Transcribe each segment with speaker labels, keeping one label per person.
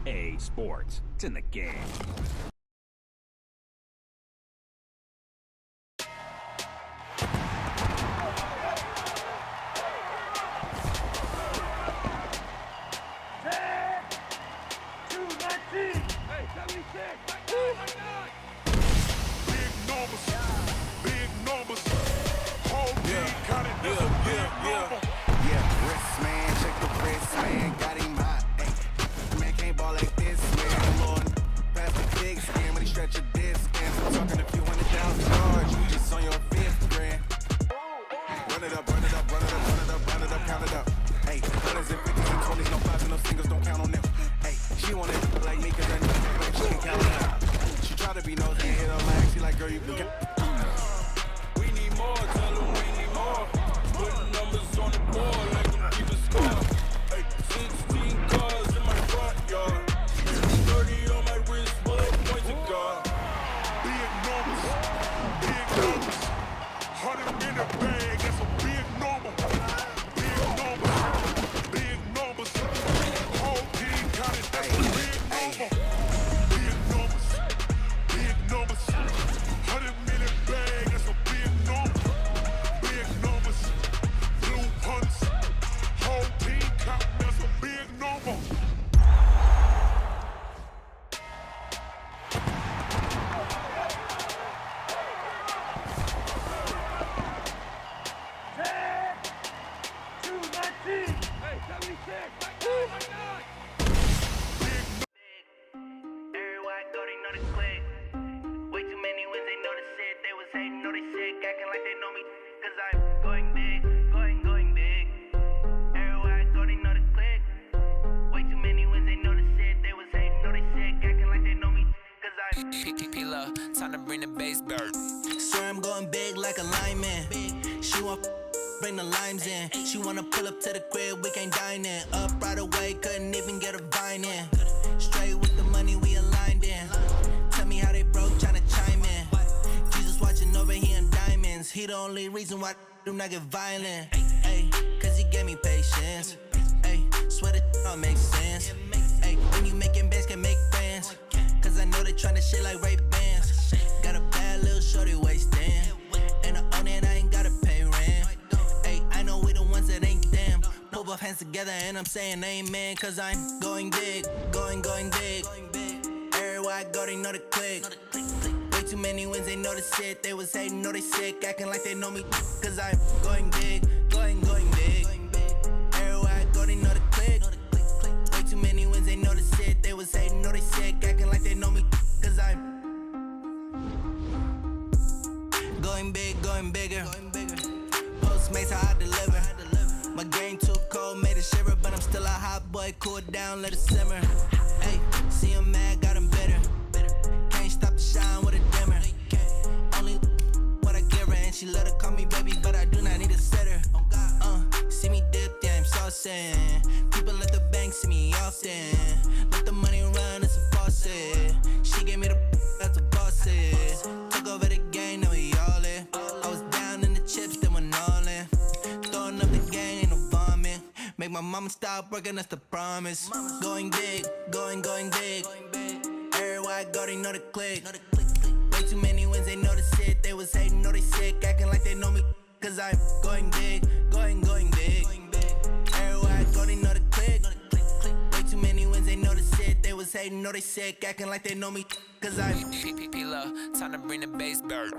Speaker 1: EA Sports. It's in the game.
Speaker 2: Time to bring the bass bird. Swear I'm going big like a lineman. She want bring the limes in. She wanna pull up to the crib, we can't dine in. Up right away, couldn't even get a vine in. Straight with the money we aligned in. Tell me how they broke, tryna chime in. Jesus watching over here in diamonds. He the only reason why do not get violent. Ay, cause he gave me patience. Ay, swear that all makes sense. Ay, when you making bands can make friends. Cause I know they tryna shit like Ray Bans. Got a bad little shorty wasting. And I own it, I ain't gotta pay rent. Ay, I know we the ones that ain't them. Pull both hands together and I'm saying amen. Cause I'm going big, going big. Everywhere I go, they know the click. Way too many wins, they know the shit. They was hating, know they sick, acting like they know me. Cause I'm going big, going big. Everywhere I go, they know the click. Way too many wins, they know the shit. They was hating, know they sick, acting like they know me. Cause I'm going big, going bigger. Postmates how I deliver. My game too cold, made it shiver. But I'm still a hot boy, cool it down, let it simmer. Hey, see him mad, got him bitter. Can't stop the shine with a dimmer. Only what I give her, and she love to call me baby, but I do not need a sitter. See me dip, yeah, I'm saucing. People at the bank see me often. Let the money run, it's a faucet. She gave me the that's a boss is. Took over the game, now we all in. I was down in the chips, then went all in. Throwing up the gang, ain't no vomit. Make my mama stop working, that's the promise. Going big, going big. Everywhere I go, they know the click. Way too many wins, they know the shit. They was hating, know they sick, acting like they know me. Cause I'm going big, going big. Everywhere I go, they know the click. Way too many wins, they know the shit. They was hating, know they sick, acting like they know me. Cause I'm P-P-P-Love, time to bring the bass bird.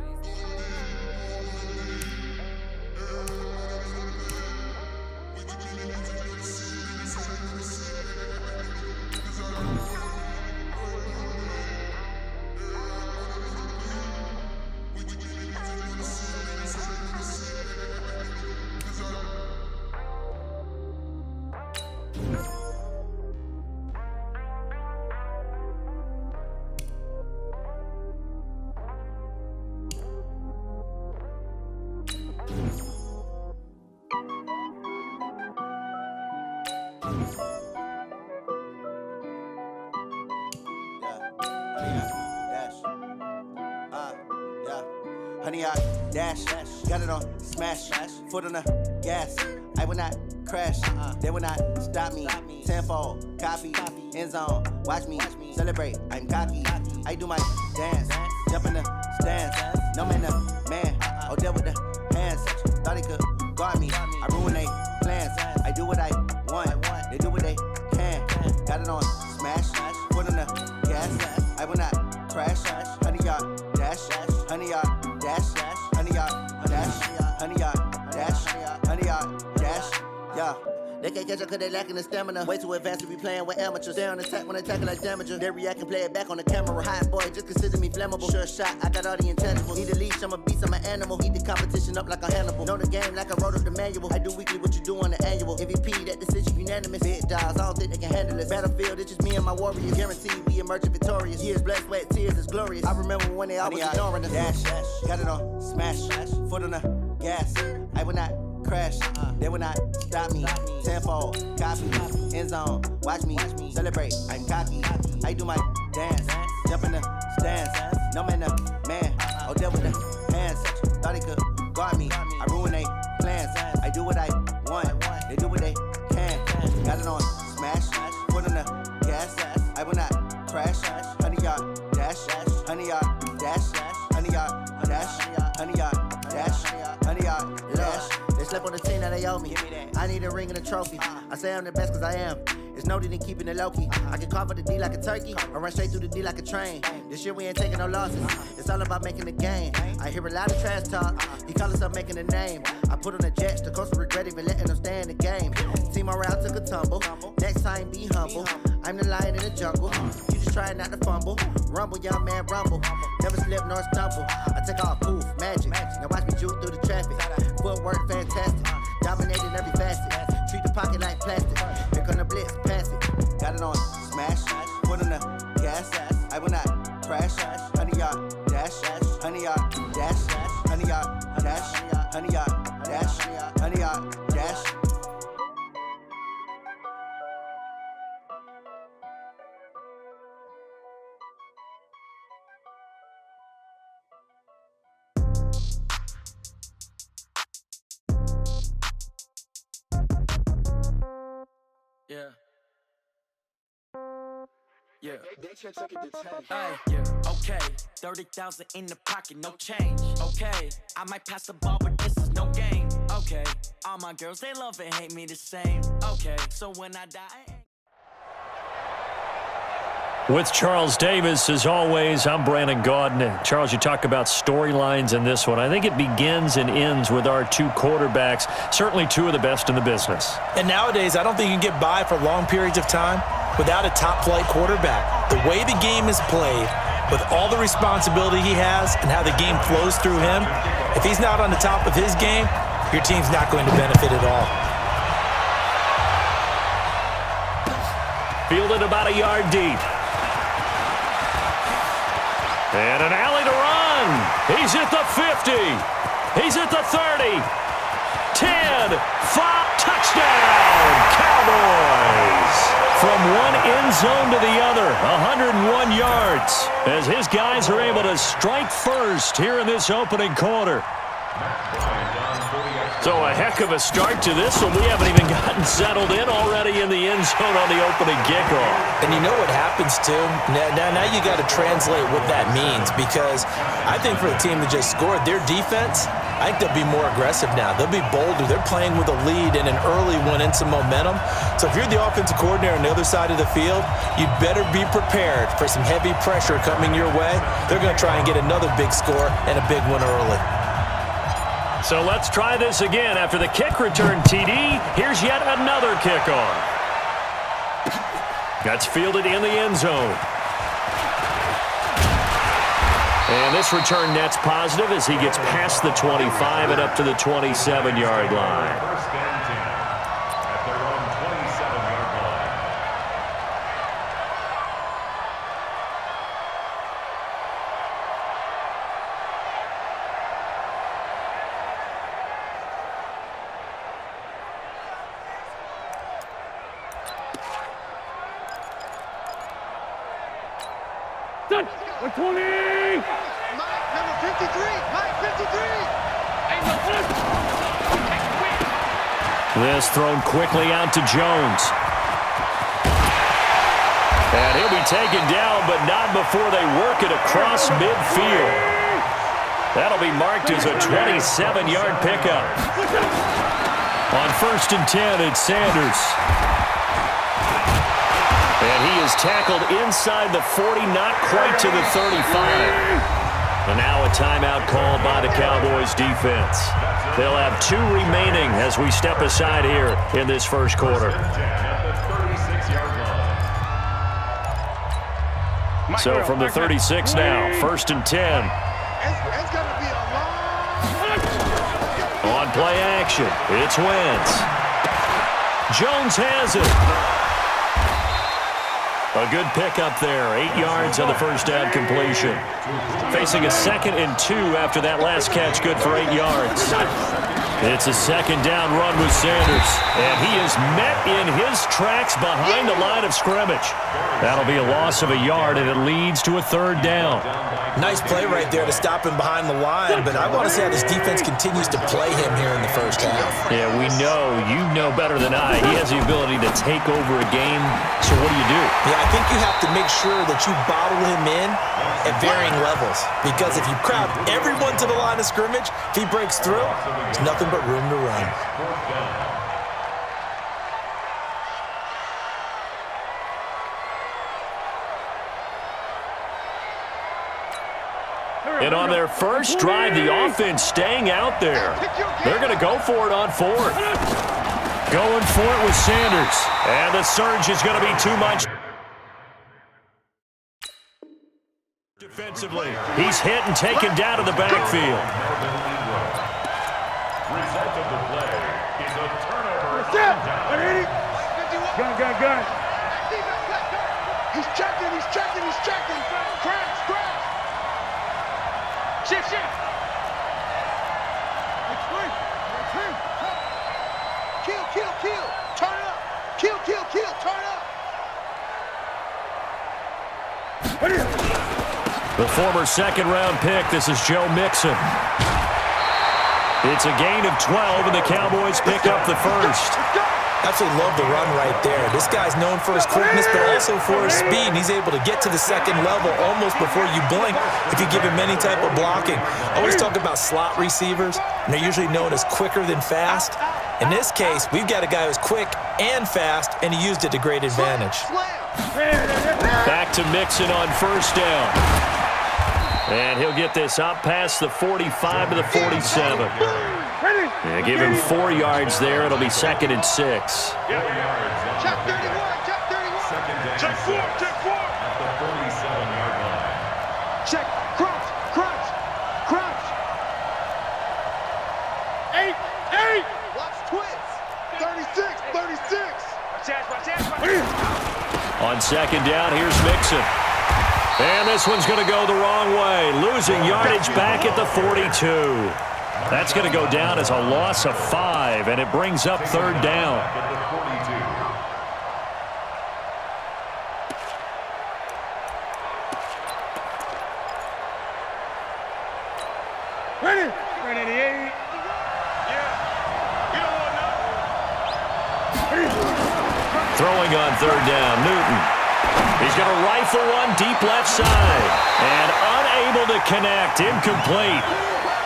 Speaker 3: Honey, I dash, got it on smash, foot on the gas.
Speaker 2: I will not crash. They will not stop me. Tenfold, copy, end zone. Watch me celebrate. I'm cocky. I do my dance. Jump in the stands. No man, the man. Oh, deal with the hands. Thought he could guard me. I ruin they plans. I do what I want. They do what they can. Got it on smash. Foot on the gas. I will not crash. 100-yard dash. 100-yard dash. 100-yard dash. 100-yard dash. 100-yard dash. Yeah. They can't catch up cause they lacking the stamina. Way too advanced to be playing with amateurs. Stay on attack when attacking like damager. They react and play it back on the camera. Hot boy, just consider me flammable. Sure shot, I got all the intangibles. Need a leash, I'm a beast, I'm an animal. Eat the competition up like a Hannibal. Know the game like I wrote up the manual. I do weekly what you do on the annual. MVP, that decision unanimous. Big dogs, I don't think they can handle it. Battlefield, it's just me and my warriors. Guaranteed we emerge victorious. Years, blood, sweat, tears, it's glorious. I remember when they always ignoring us. Dash, got it on smash. Foot on the gas. I will not crash. They will not stop me. Tenfold, copy, end zone. Watch me celebrate. I'm cocky. I do my dance. Jump in the stands. No man, the man. Oh, deal with the hands. Thought he could guard me. I ruin they plans. I do what I want. They do what they can. Got it on smash. Foot on the gas. I will not crash. 100-yard dash. 100-yard dash. 100-yard dash. 100-yard dash. 100-yard dash. They slept on the team that they owe me. I need a ring and a trophy. I say I'm the best cause I am. It's no need in keeping it low-key. I can carve up the D like a turkey or run straight through the D like a train. This year we ain't taking no losses. It's all about making the game. I hear a lot of trash talk. He call himself making a name. I put on the Jets. The coach will regret even letting them stay in the game. Team morale took a tumble. Next time be humble. I'm the lion in the jungle. You just trying not to fumble. Rumble, young man, rumble. Never slip nor stumble. I take off, poof, magic. Now watch me juke through the traffic. Footwork fantastic. Dominating every facet. Treat the pocket like plastic. Here come the blitz, pass it. Got it on smash. Foot on the gas. I will not crash. 100-yard dash. 100-yard dash. 100-yard dash. 100-yard dash. 100-yard dash.
Speaker 3: Yeah. Okay. 30,000 in the pocket, no change. Okay. I might pass the ball, but this is no game. Okay. All my girls, they love and hate me the same. Okay. So when I die.
Speaker 4: With Charles Davis, as always, I'm Brandon Gaudin. Charles, you talk about storylines in this one. I think it begins and ends with our two quarterbacks, certainly two of the best in the business.
Speaker 5: And nowadays, I don't think you can get by for long periods of time without a top-flight quarterback. The way the game is played, with all the responsibility he has and how the game flows through him, if he's not on the top of his game, your team's not going to benefit at all.
Speaker 4: Fielded about a yard deep. And an alley to run. He's at the 50. He's at the 30. 10, 5, touchdown, Cowboys. From one end zone to the other, 101 yards, as his guys are able to strike first here in this opening quarter. So a heck of a start to this one. We haven't even gotten settled in already in the end zone on the opening kickoff.
Speaker 5: And you know what happens, too? Now you got to translate what that means, because I think for the team that just scored, their defense, I think they'll be more aggressive now. They'll be bolder. They're playing with a lead and an early one and some momentum. So if you're the offensive coordinator on the other side of the field, you'd better be prepared for some heavy pressure coming your way. They're going to try and get another big score and a big one early.
Speaker 4: So let's try this again. After the kick return TD, here's yet another kickoff. That's fielded in the end zone. And this return net's positive as he gets past the 25 and up to the 27-yard line.
Speaker 6: Number 20! Mike, number 53! Mike, 53!
Speaker 4: This thrown quickly out to Jones. And he'll be taken down, but not before they work it across midfield. That'll be marked as a 27-yard pickup. On 1st and 10, it's Sanders. And he is tackled inside the 40, not quite to the 35. And now a timeout called by the Cowboys defense. They'll have 2 remaining as we step aside here in this first quarter. So from the 36 now, 1st and 10.
Speaker 6: It's going to be a long...
Speaker 4: On play action, it's Wentz. Jones has it. A good pickup there, 8 yards on the first down completion. Facing a 2nd and 2 after that last catch, good for 8 yards. It's a 2nd down run with Sanders, and he is met in his tracks behind the line of scrimmage. That'll be a loss of a yard, and it leads to a 3rd down.
Speaker 5: Nice play right there to stop him behind the line, but I want to see how this defense continues to play him here in the first half.
Speaker 4: Yeah, we know. You know better than I. He has the ability to take over a game, so what do you do?
Speaker 5: Yeah, I think you have to make sure that you bottle him in at varying levels, because if you crowd everyone to the line of scrimmage, if he breaks through, there's nothing but room to run.
Speaker 4: And on their first drive, the offense staying out there. They're going to go for it on 4th. Going for it with Sanders. And the surge is going to be too much. Defensively, he's hit and taken down to the backfield.
Speaker 6: Result of the play is a turnover. Gun. He's checking. Crash. Shift. Kill. Turn up. Kill. Turn up.
Speaker 4: The former 2nd-round pick, this is Joe Mixon. It's a gain of 12, and the Cowboys pick up the 1st.
Speaker 5: Absolutely love the run right there. This guy's known for his quickness, but also for his speed. And he's able to get to the 2nd level almost before you blink if you give him any type of blocking. Always talk about slot receivers, and they're usually known as quicker than fast. In this case, we've got a guy who's quick and fast, and he used it to great advantage.
Speaker 4: Back to Mixon on 1st down. And he'll get this up past the 45 to the 47. Yeah, give him 4 yards there. It'll be 2nd and 6.
Speaker 6: Check 31. Check 4. At the 47-yard line. Check. Crouch. 8. Watch twist. 36.
Speaker 4: On 2nd down, here's Mixon. And this one's going to go the wrong way. Losing yardage back at the 42. That's going to go down as a loss of 5, and it brings up 3rd down.
Speaker 6: Ready, 88.
Speaker 4: Throwing on 3rd down, Newton. He's going to rifle one deep left side. And unable to connect, incomplete.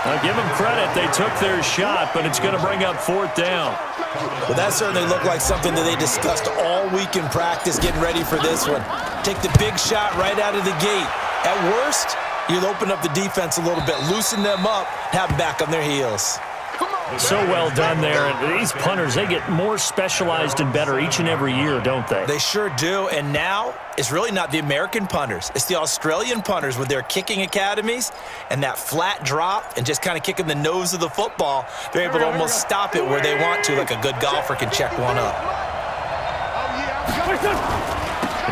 Speaker 4: Now, give them credit. They took their shot, but it's going to bring up 4th down.
Speaker 5: Well, that certainly looked like something that they discussed all week in practice getting ready for this one. Take the big shot right out of the gate. At worst, you'll open up the defense a little bit, loosen them up, have them back on their heels.
Speaker 4: So well done there. And these punters, they get more specialized and better each and every year, don't they?
Speaker 5: They sure do. And now it's really not the American punters. It's the Australian punters with their kicking academies and that flat drop and just kind of kicking the nose of the football. They're able to almost stop it where they want to, like a good golfer can check one up.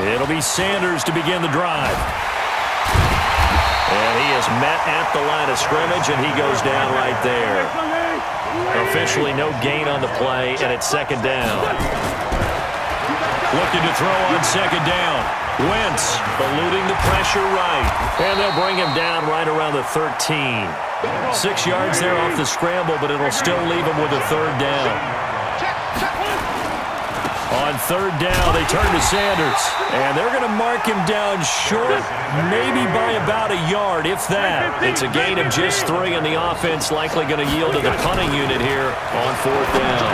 Speaker 4: It'll be Sanders to begin the drive. And he is met at the line of scrimmage, and he goes down right there. Officially no gain on the play, and it's 2nd down. Looking to throw on 2nd down. Wentz eluding the pressure right. And they'll bring him down right around the 13. 6 yards there off the scramble, but it'll still leave him with a 3rd down. On third down, they turn to Sanders. And they're going to mark him down short, maybe by about a yard, if that. It's a gain of just 3, and the offense likely going to yield to the punting unit here on fourth down.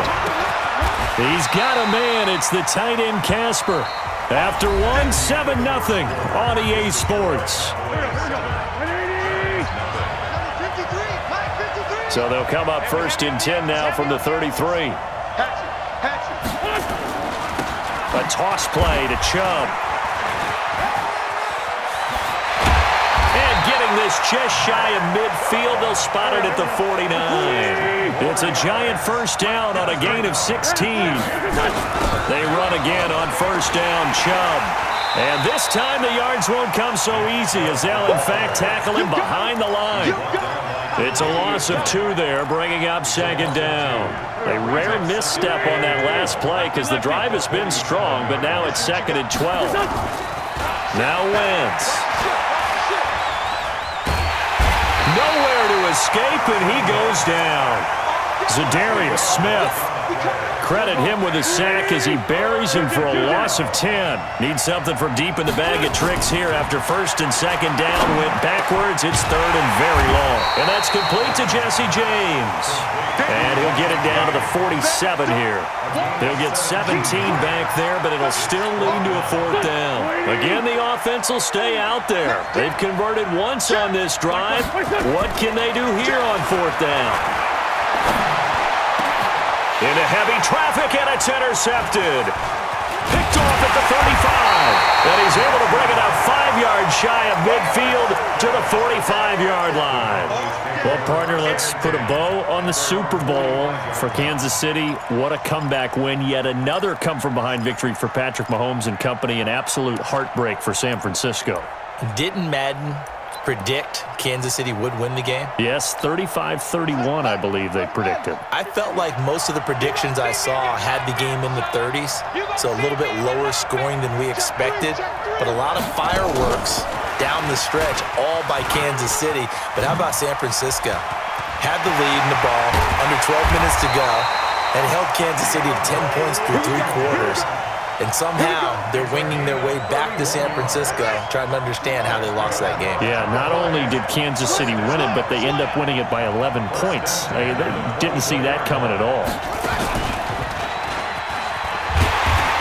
Speaker 4: He's got a man. It's the tight end, Casper. After 7-0 on EA Sports. So they'll come up 1st and 10 now from the 33. A toss play to Chubb. And getting this just shy of midfield, they'll spot it at the 49. It's a giant first down on a gain of 16. They run again on first down, Chubb. And this time the yards won't come so easy as they'll in fact tackle him behind the line. It's a loss of 2 there, bringing up 2nd down. A rare misstep on that last play because the drive has been strong, but now it's 2nd and 12. Now Wentz. Nowhere to escape, and he goes down. Zadarius Smith. Credit him with a sack as he buries him for a loss of 10. Needs something from deep in the bag of tricks here after 1st and 2nd down. Went backwards. It's 3rd and very long. And that's complete to Jesse James. And he'll get it down to the 47 here. They'll get 17 back there, but it'll still lead to a 4th down. Again, the offense will stay out there. They've converted once on this drive. What can they do here on 4th down? Into heavy traffic, and it's intercepted. Picked off at the 35. And he's able to bring it up 5 yards shy of midfield to the 45-yard line. Well, partner, let's put a bow on the Super Bowl for Kansas City. What a comeback win. Yet another come-from-behind victory for Patrick Mahomes and company. An absolute heartbreak for San Francisco.
Speaker 5: Didn't Madden predict Kansas City would win the game?
Speaker 4: Yes, 35-31, I believe they predicted.
Speaker 5: I felt like most of the predictions I saw had the game in the 30s, so a little bit lower scoring than we expected, but a lot of fireworks down the stretch, all by Kansas City. But how about San Francisco? Had the lead in the ball, under 12 minutes to go, and held Kansas City to 10 points through 3 quarters. And somehow they're winging their way back to San Francisco, trying to understand how they lost that game.
Speaker 4: Yeah, not only did Kansas City win it, but they end up winning it by 11 points. They didn't see that coming at all.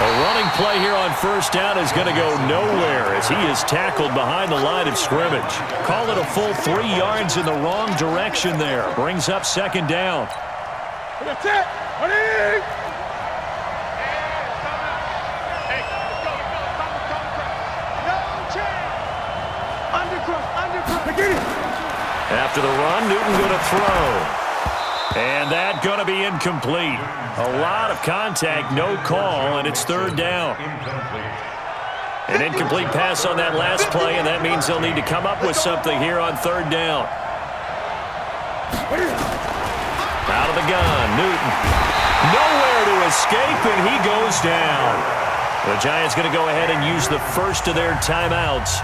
Speaker 4: A running play here on 1st down is going to go nowhere as he is tackled behind the line of scrimmage. Call it a full 3 yards in the wrong direction there. Brings up 2nd down.
Speaker 6: That's it. Ready?
Speaker 4: After the run, Newton going to throw. And that going to be incomplete. A lot of contact, no call, and it's 3rd down. An incomplete pass on that last play, and that means they'll need to come up with something here on 3rd down. Out of the gun, Newton. Nowhere to escape, and he goes down. The Giants going to go ahead and use the first of their timeouts.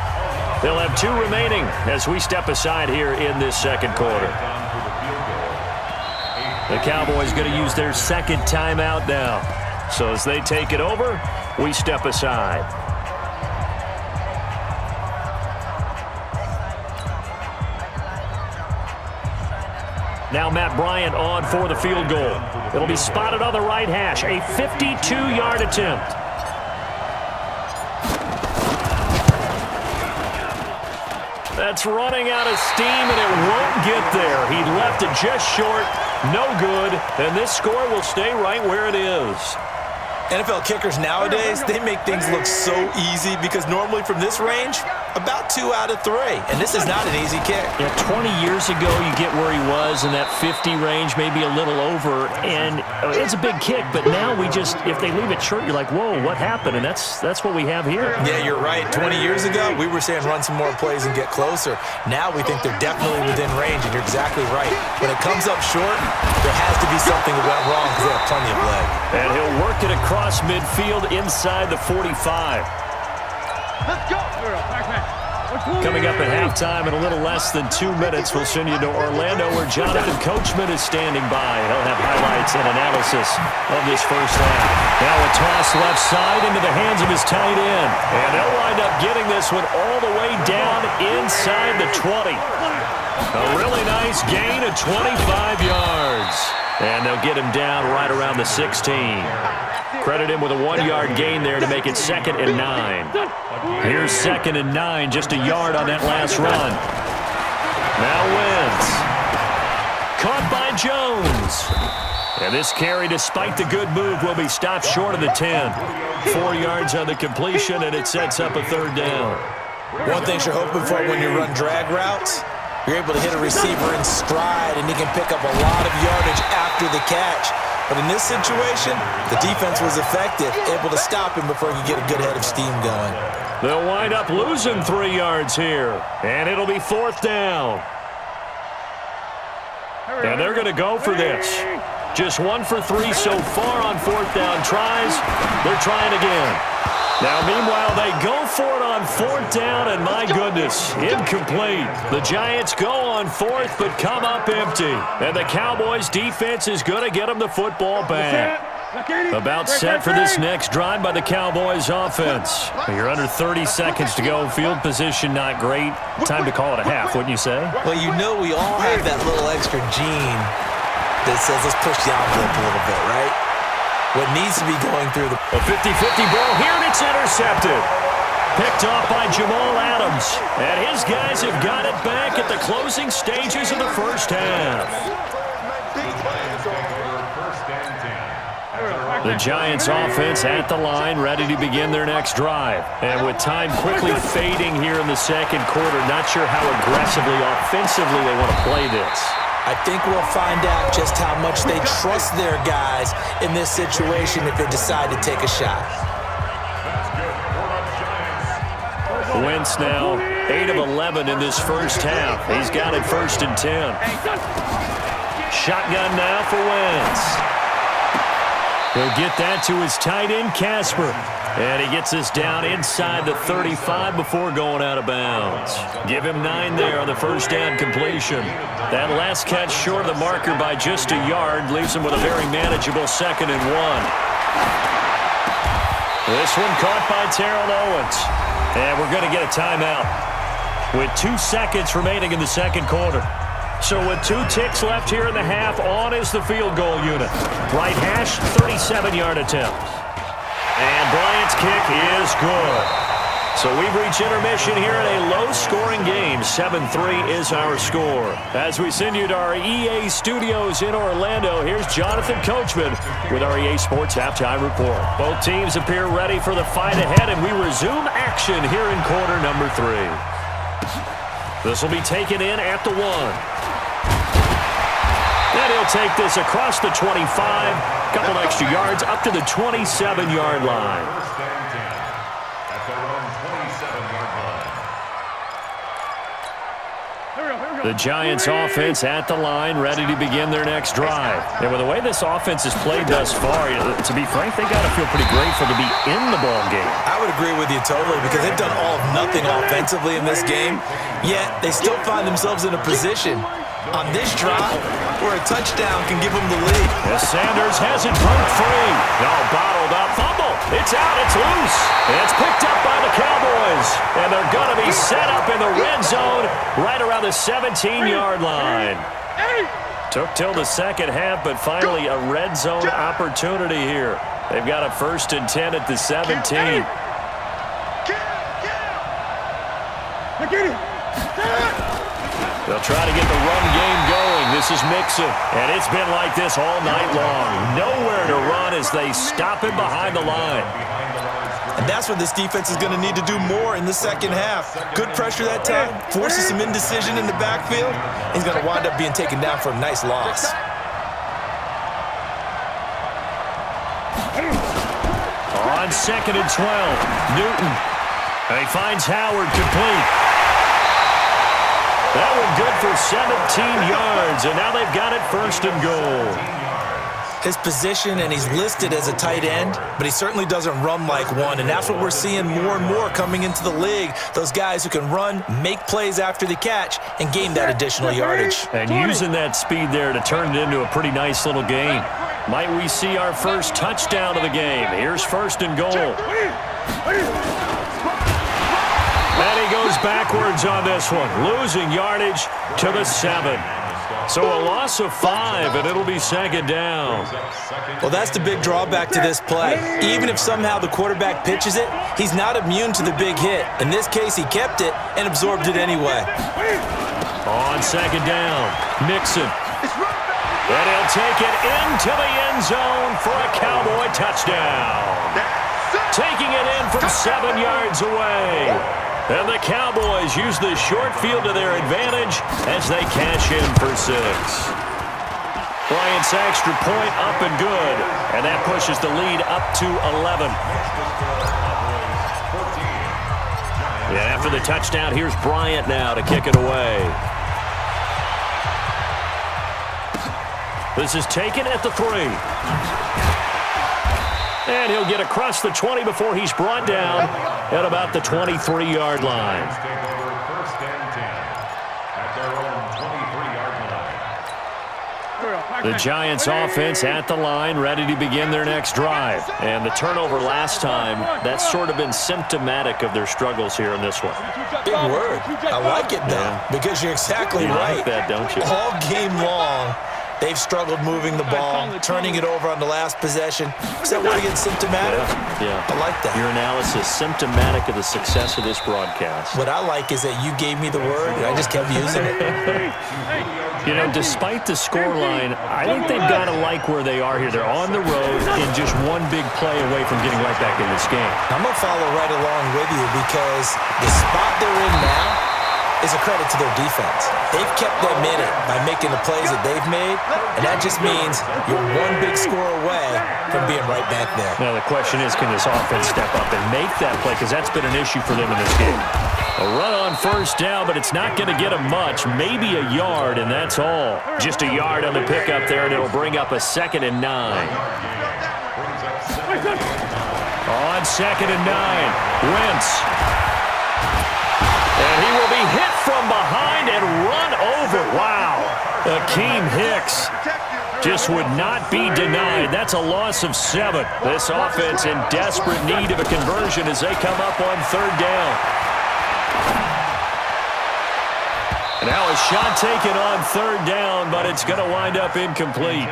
Speaker 4: They'll have 2 remaining as we step aside here in this 2nd quarter. The Cowboys going to use their 2nd timeout now. So as they take it over, we step aside. Now Matt Bryant on for the field goal. It'll be spotted on the right hash. A 52-yard attempt. That's running out of steam, and it won't get there. He left it just short, no good, and this score will stay right where it is.
Speaker 5: NFL kickers nowadays, they make things look so easy because normally from this range, about 2 out of 3. And this is not an easy kick.
Speaker 4: Yeah, 20 years ago, you get where he was in that 50 range, maybe a little over, and it's a big kick. But now we just, if they leave it short, you're like, whoa, what happened? And that's what we have here.
Speaker 5: Yeah, you're right. 20 years ago, we were saying run some more plays and get closer. Now we think they're definitely within range, and you're exactly right. When it comes up short, there has to be something that went wrong because they have plenty of leg.
Speaker 4: And he'll work it across midfield inside the 45.
Speaker 6: Let's go.
Speaker 4: Coming up at halftime in a little less than 2 minutes, we'll send you to Orlando where Jonathan Coachman is standing by. He'll have highlights and analysis of this first half. Now a toss left side into the hands of his tight end. And they'll wind up getting this one all the way down inside the 20. A really nice gain of 25 yards. And they'll get him down right around the 16. Credit him with a 1-yard gain there to make it 2nd and 9. Here's 2nd and 9, just a yard on that last run. Now Wentz. Caught by Jones. And this carry, despite the good move, will be stopped short of the 10. 4 yards on the completion, and it sets up a 3rd down.
Speaker 5: One thing you're hoping for when you run drag routes, you're able to hit a receiver in stride, and he can pick up a lot of yardage after the catch. But in this situation, the defense was effective, able to stop him before he could get a good head of steam going.
Speaker 4: They'll wind up losing 3 yards here, and it'll be 4th down. And they're going to go for this. Just 1 for 3 so far on 4th down tries. They're trying again. Now, meanwhile, they go for it on 4th down, and my goodness, incomplete. The Giants go on 4th, but come up empty. And the Cowboys' defense is going to get them the football back. About set for this next drive by the Cowboys' offense. You're under 30 seconds to go. Field position not great. Time to call it a half, wouldn't you say?
Speaker 5: Well, you know we all have that little extra gene that says let's push the envelope a little bit, right? What needs to be going through the...
Speaker 4: A 50-50 ball here, and it's intercepted. Picked off by Jamal Adams. And his guys have got it back at the closing stages of the first half. The Giants offense at the line, ready to begin their next drive. And with time quickly fading here in the second quarter, not sure how aggressively, offensively they want to play this.
Speaker 5: I think we'll find out just how much they trust their guys in this situation if they decide to take a shot.
Speaker 4: Wentz now 8 of 11 in this first half. He's got it 1st and 10. Shotgun now for Wentz. He'll get that to his tight end, Casper. And he gets this down inside the 35 before going out of bounds. Give him 9 there on the first down completion. That last catch short of the marker by just a yard leaves him with a very manageable 2nd and 1. This one caught by Terrell Owens. And we're going to get a timeout with 2 seconds remaining in the second quarter. So with 2 ticks left here in the half, on is the field goal unit. Right hash, 37-yard attempt. And Bryant's kick is good. So we've reached intermission here in a low-scoring game. 7-3 is our score. As we send you to our EA studios in Orlando, here's Jonathan Coachman with our EA Sports Halftime Report. Both teams appear ready for the fight ahead, and we resume action here in quarter number 3. This will be taken in at the 1. And he'll take this across the 25, couple extra yards up to the 27-yard line. The Giants offense at the line, ready to begin their next drive. And with the way this offense has played thus far, to be frank, they got to feel pretty grateful to be in the ball game.
Speaker 5: I would agree with you totally because they've done all of nothing offensively in this game, yet they still find themselves in a position on this drive where a touchdown can give them the lead.
Speaker 4: As Sanders has it broke free. No, bottled up. Fumble. It's out. It's loose. And it's picked up by the Cowboys. And they're going to be set up in the red zone right around the 17-yard line. Took till the second half, but finally a red zone opportunity here. They've got a 1st and 10 at the 17. They'll try to get the run game going. This is Mixon, and it's been like this all night long. Nowhere to run as they stop him behind the line.
Speaker 5: And that's what this defense is going to need to do more in the second half. Good pressure that time, forces some indecision in the backfield. He's going to wind up being taken down for a nice loss.
Speaker 4: On 2nd and 12, Newton. And he finds Howard complete. That one good for 17 yards, and now they've got it 1st and goal.
Speaker 5: his position, and he's listed as a tight end, but he certainly doesn't run like one, and that's what we're seeing more and more coming into the league. Those guys who can run, make plays after the catch, and gain that additional yardage.
Speaker 4: And using that speed there to turn it into a pretty nice little gain. Might we see our first touchdown of the game? Here's first and goal. And he goes backwards on this one, losing yardage to the 7. So a loss of 5, and it'll be second down.
Speaker 5: Well, that's the big drawback to this play. Even if somehow the quarterback pitches it, he's not immune to the big hit. In this case, he kept it and absorbed it anyway.
Speaker 4: On second down, Mixon. And he'll take it into the end zone for a Cowboy touchdown. Taking it in from 7 yards away. And the Cowboys use the short field to their advantage as they cash in for 6. Bryant's extra point up and good. And that pushes the lead up to 11. Yeah, after the touchdown, here's Bryant now to kick it away. This is taken at the 3. And he'll get across the 20 before he's brought down at about the 23-yard line. The Giants offense at the line, ready to begin their next drive. And the turnover last time, that's sort of been symptomatic of their struggles here in this one.
Speaker 5: Big word. I like it, though, because you're exactly right.
Speaker 4: You like that, don't you?
Speaker 5: All game long, they've struggled moving the ball, turning it over on the last possession. Is that word again symptomatic?
Speaker 4: Yeah.
Speaker 5: I like that.
Speaker 4: Your analysis, symptomatic of the success of this broadcast.
Speaker 5: What I like is that you gave me the word, and I just kept using it.
Speaker 4: You know, despite the scoreline, I think they've got to like where they are here. They're on the road and just one big play away from getting right back in this game.
Speaker 5: I'm going to follow right along with you because the spot they're in now is a credit to their defense. They've kept them in it by making the plays that they've made, and that just means you're one big score away from being right back there.
Speaker 4: Now, the question is, can this offense step up and make that play? Because that's been an issue for them in this game. A run on first down, but it's not going to get them much. Maybe a yard, and that's all. Just a yard on the pickup there, and it'll bring up a 2nd and 9. On 2nd and 9, Wentz. And he will be hit from behind and run over. Wow. Akeem Hicks just would not be denied. That's a loss of 7. This offense in desperate need of a conversion as they come up on 3rd down. Now a shot taken on 3rd down, but it's going to wind up incomplete.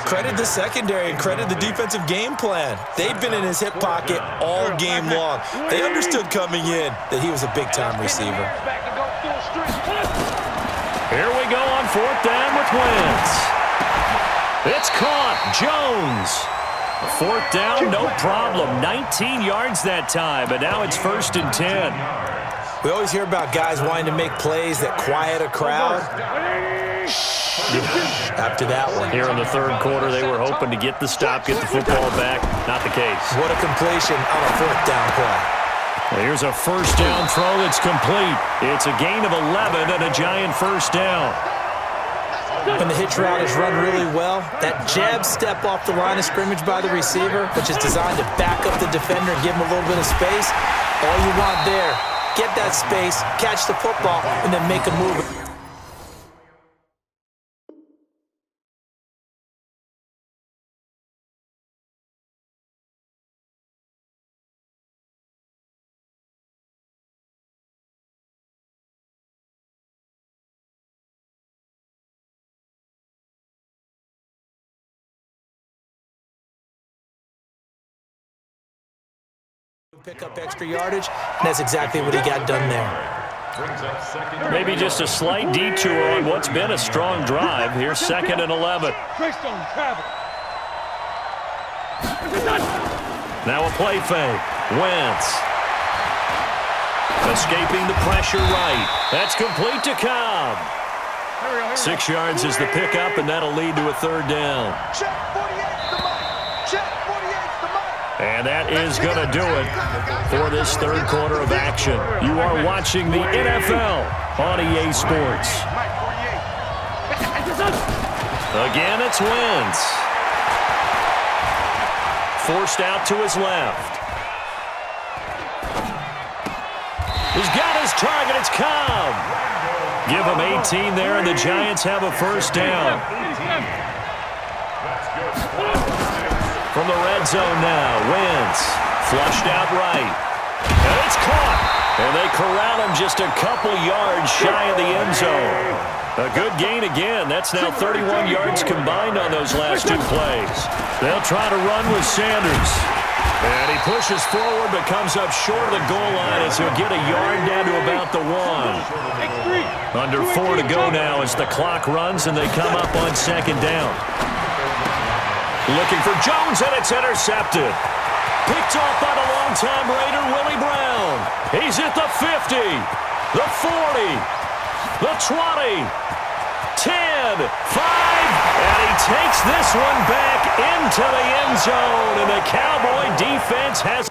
Speaker 5: Credit the secondary and credit the defensive game plan. They've been in his hip pocket all game long. They understood coming in that he was a big-time receiver.
Speaker 4: Here we go on 4th down with Wentz. It's caught. Jones. 4th down, no problem. 19 yards that time, but now it's 1st and 10.
Speaker 5: We always hear about guys wanting to make plays that quiet a crowd. After that one.
Speaker 4: Here in the 3rd quarter, they were hoping to get the stop, get the football back. Not the case.
Speaker 5: What a completion on a 4th down play.
Speaker 4: Well, here's a 1st down throw that's complete. It's a gain of 11 and a Giant 1st down.
Speaker 5: When the hitch route is run really well, that jab step off the line of scrimmage by the receiver, which is designed to back up the defender and give him a little bit of space, all you want there. Get that space, catch the football, and then make a move. Pick up extra yardage, and that's exactly what he got done there.
Speaker 4: Maybe just a slight detour on what's been a strong drive. Here's 2nd and 11. Now a play fake. Wentz. Escaping the pressure right. That's complete to Cobb. 6 yards is the pickup, and that'll lead to a 3rd down. And that is going to do it for this 3rd quarter of action. You are watching the NFL on EA Sports. Again, it's Wentz. Forced out to his left. He's got his target. It's Cobb. Give him 18 there, and the Giants have a first down. From the red zone now, Wentz flushed out right. And it's caught. And they corral him just a couple yards shy of the end zone. A good gain again. That's now 31 yards combined on those last two plays. They'll try to run with Sanders. And he pushes forward but comes up short of the goal line as he'll get a yard down to about the 1. Under 4 to go now as the clock runs and they come up on second down. Looking for Jones, and it's intercepted. Picked off by the longtime Raider, Willie Brown. He's at the 50, the 40, the 20, 10, 5, and he takes this one back into the end zone, and the Cowboy defense has...